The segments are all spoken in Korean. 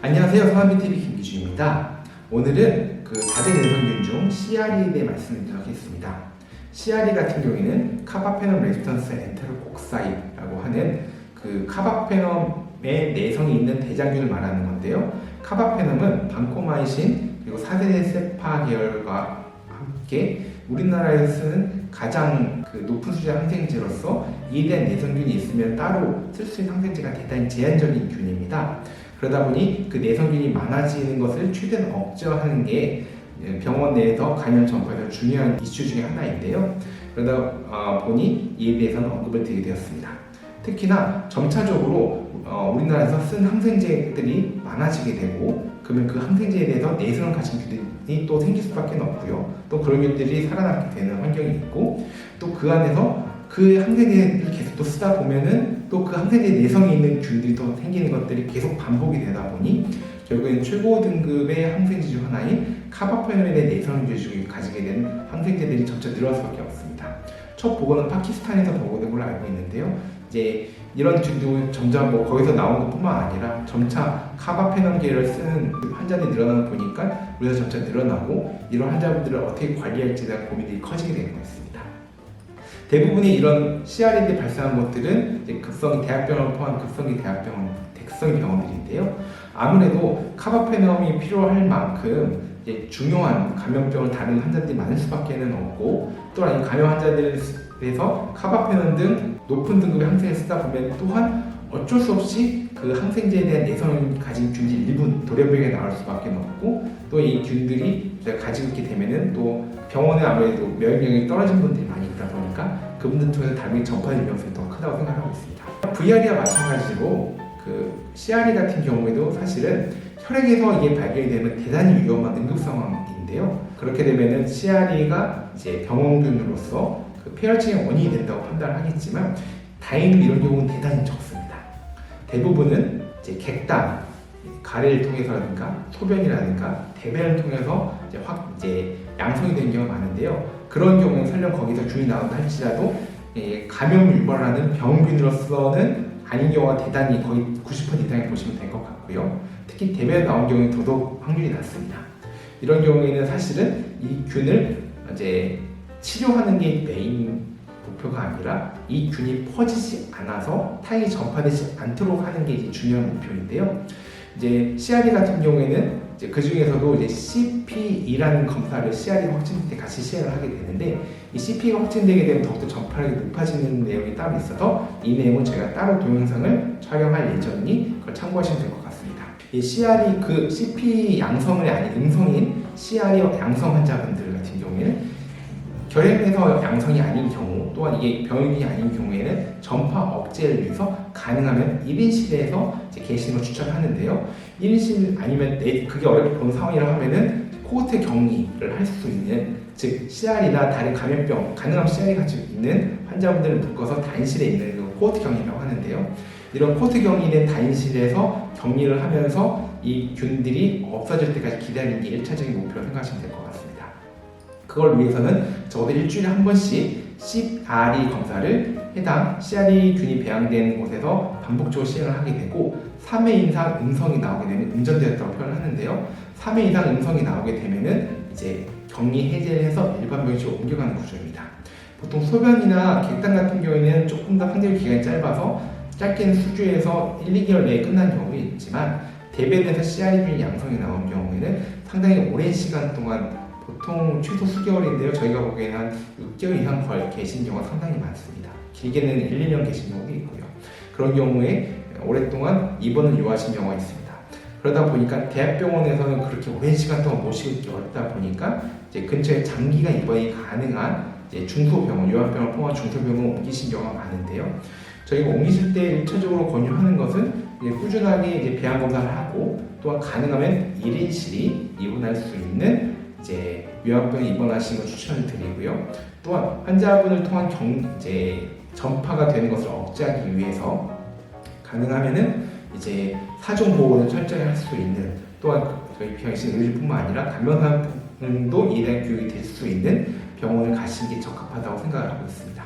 안녕하세요. 성한비TV 김기준입니다. 오늘은 다대 내성균 중 CRE에 대해 말씀드리도록 하겠습니다. CRE 같은 경우에는 카바페넘 레지스턴스 엔테로콕사이라고 하는 카바페넘의 내성이 있는 대장균을 말하는 건데요. 카바페넘은 방코마이신 그리고 4세대 세파 계열과 함께 우리나라에서 쓰는 가장 높은 수준의 항생제로서 이에 대한 내성균이 있으면 따로 쓸 수 있는 항생제가 대단히 제한적인 균입니다. 그러다 보니 그 내성균이 많아지는 것을 최대한 억제하는 게 병원 내에서 감염 전파에서 중요한 이슈 중에 하나인데요. 그러다 보니 이에 대해서는 언급을 드리게 되었습니다. 특히나 점차적으로 우리나라에서 쓴 항생제들이 많아지게 되고 그러면 그 항생제에 대해서 내성을 가진 균들이 또 생길 수밖에 없고요. 또 그런 균들이 살아남게 되는 환경이 있고 또 그 안에서 그 항생제를 계속 또 쓰다 보면은 또 그 항생제에 내성이 있는 균들이 또 생기는 것들이 계속 반복이 되다 보니 결국엔 최고 등급의 항생제 중 하나인 카바페넘에 대한 내성균을 가지게 되는 항생제들이 점차 늘어날 수밖에 없습니다. 첫 보고는 파키스탄에서 보고된 걸로 알고 있는데요. 이제 이런 균도 점점 거기서 나온 것뿐만 아니라 점차 카바페넘계를 쓰는 환자들이 늘어나다 보니까 우리가 점차 늘어나고 이런 환자분들을 어떻게 관리할지에 대한 고민들이 커지게 되는 것입니다. 대부분의 이런 CRE들이 발생한 것들은 이제 대학병원 포함 급성기 대학성의 병원들인데요. 아무래도 카바페넘이 필요할 만큼 이제 중요한 감염병을 다루는 환자들이 많을 수밖에 없고 또한 감염 환자들에서 카바페넘 등 높은 등급의 항생제를 쓰다 보면 또한 어쩔 수 없이 그 항생제에 대한 내성을 가진 균들이 일부 도래병에 나올 수밖에 없고 또 이 균들이 가지고 있게 되면은 또 병원에 아무래도 면역력이 떨어진 분들이 많이 있다 보니까 그분들 통해서 다른 전파될 위험성이 더 크다고 생각하고 있습니다. VRE와 마찬가지로 CRE 같은 경우에도 사실은 혈액에서 이게 발견이 되면 대단히 위험한 응급 상황인데요. 그렇게 되면은 CRE가 이제 병원균으로서 폐혈증의 원인이 된다고 판단을 하겠지만 다행히 이런 경우는 대단히 적습니다. 대부분은 이제 객단, 가래를 통해서라든가 소변이라든가 대변을 통해서 이제 양성이 되는 경우가 많은데요. 그런 경우는 설령 거기서 균이 나온다 할지라도 감염 유발하는 병균으로서는 아닌 경우가 대단히 거의 90% 이상을 보시면 될 것 같고요. 특히 대변에 나온 경우는 더더욱 확률이 낮습니다. 이런 경우에는 사실은 이 균을 이제 치료하는 게 메인 목표가 아니라 이 균이 퍼지지 않아서 타인이 전파되지 않도록 하는 게 이제 중요한 목표인데요. 이제 CRE 같은 경우에는 이제 그 중에서도 이제 CPE라는 검사를 CRE 확진될 때 같이 시행을 하게 되는데 이 CPE가 확진되게 되면 더욱더 전파력이 높아지는 내용이 따로 있어서 이 내용은 제가 따로 동영상을 촬영할 예정이니 그걸 참고하시면 될 것 같습니다. 이 CRE CPE 양성이 아닌 음성인 CRE 양성 환자분들 같은 경우에는 결핵에서 양성이 아닌 경우 또한 이게 병균이 아닌 경우에는 전파 억제를 위해서 가능하면 1인실에서 계시는 걸 추천하는데요. 1인실 아니면 그게 어렵게 본 상황이라 하면은 코호트 격리를 할 수 있는 즉 CRE나 다른 감염병 가능한 CRE 가지고 있는 환자분들을 묶어서 단실에 있는 코호트 격리라고 하는데요. 이런 코호트 격리된 단실에서 격리를 하면서 이 균들이 없어질 때까지 기다리는 게 1차적인 목표로 생각하시면 될 것 같습니다. 그걸 위해서는 적어도 일주일에 한 번씩 CRE 검사를 해당 CRE 균이 배양된 곳에서 반복적으로 시행을 하게 되고 3회 이상 음성이 나오게 되면 음전되었다고 표현을 하는데요. 3회 이상 음성이 나오게 되면은 이제 격리 해제를 해서 일반 병실로 옮겨가는 구조입니다. 보통 소변이나 객단 같은 경우에는 조금 더 환자 기간이 짧아서 짧게는 수주에서 1, 2개월 내에 끝나는 경우도 있지만 대변에서 CRE 균이 양성이 나온 경우에는 상당히 오랜 시간 동안 보통 최소 수개월인데요. 저희가 보기에는 한 6개월 이상 계신 경우가 상당히 많습니다. 길게는 1, 2년 계신 경우도 있고요. 그런 경우에 오랫동안 입원을 요하신 경우가 있습니다. 그러다 보니까 대학병원에서는 그렇게 오랜 시간 동안 모시기 어렵다 보니까 이제 근처에 장기간 입원이 가능한 이제 중소병원, 요양병원 포함한 중소병원 옮기신 경우가 많은데요. 저희가 옮기실 때 1차적으로 권유하는 것은 이제 꾸준하게 이제 배양 검사를 하고 또한 가능하면 1인실이 입원할 수 있는 이제 요양병에 입원하시는 걸 추천을 드리고요. 또한 환자분을 통한 이제 전파가 되는 것을 억제하기 위해서 가능하면은 이제 사종 보호를 철저히 할 수 있는 또한 저희 병실 의료뿐만 아니라 간병사분도 이에 대한 교육이 될 수 있는 병원을 가시는 게 적합하다고 생각을 하고 있습니다.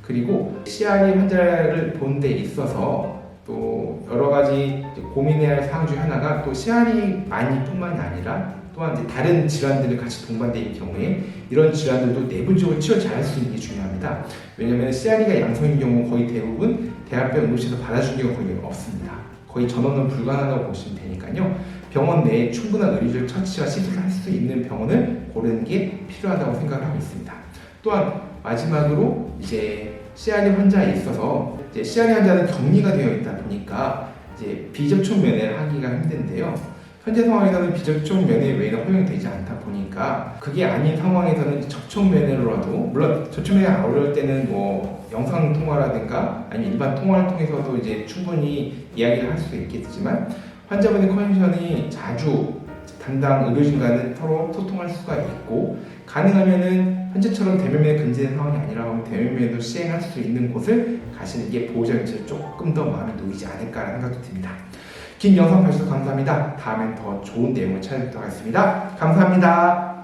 그리고 CRE 환자를 보는 데 있어서 또 여러 가지 고민해야 할 사항 중 하나가 또 CRE만이뿐만이 아니라 또한 이제 다른 질환들을 같이 동반되어 있는 경우에 이런 질환들도 내부적으로 치료 잘 할 수 있는 게 중요합니다. 왜냐하면 CRE가 양성인 경우 거의 대부분 대학병 응급실에서 받아주는 경우가 거의 없습니다. 거의 전원은 불가능하다고 보시면 되니까요. 병원 내에 충분한 의료적 처치와 시술을 할 수 있는 병원을 고르는 게 필요하다고 생각을 하고 있습니다. 또한 마지막으로 이제 CRE 환자에 있어서 이제 CRE 환자는 격리가 되어 있다 보니까 이제 비접촉 면회를 하기가 힘든데요. 현재 상황에서는 비접촉 면회 외에는 허용이 되지 않다 보니까 그게 아닌 상황에서는 접촉 면회로라도, 물론 접촉 면회가 어려울 때는 뭐 영상 통화라든가 아니면 일반 통화를 통해서도 이제 충분히 이야기를 할 수 있겠지만 환자분의 컨디션이 자주 담당 의료진과는 서로 소통할 수가 있고 가능하면은 현재처럼 대면면회 금지된 상황이 아니라면 대면면회도 시행할 수 있는 곳을 가시는 게 보호자님들 조금 더 마음이 놓이지 않을까라는 생각도 듭니다. 긴 영상 봐주셔서 감사합니다. 다음엔 더 좋은 내용을 찾아뵙도록 하겠습니다. 감사합니다.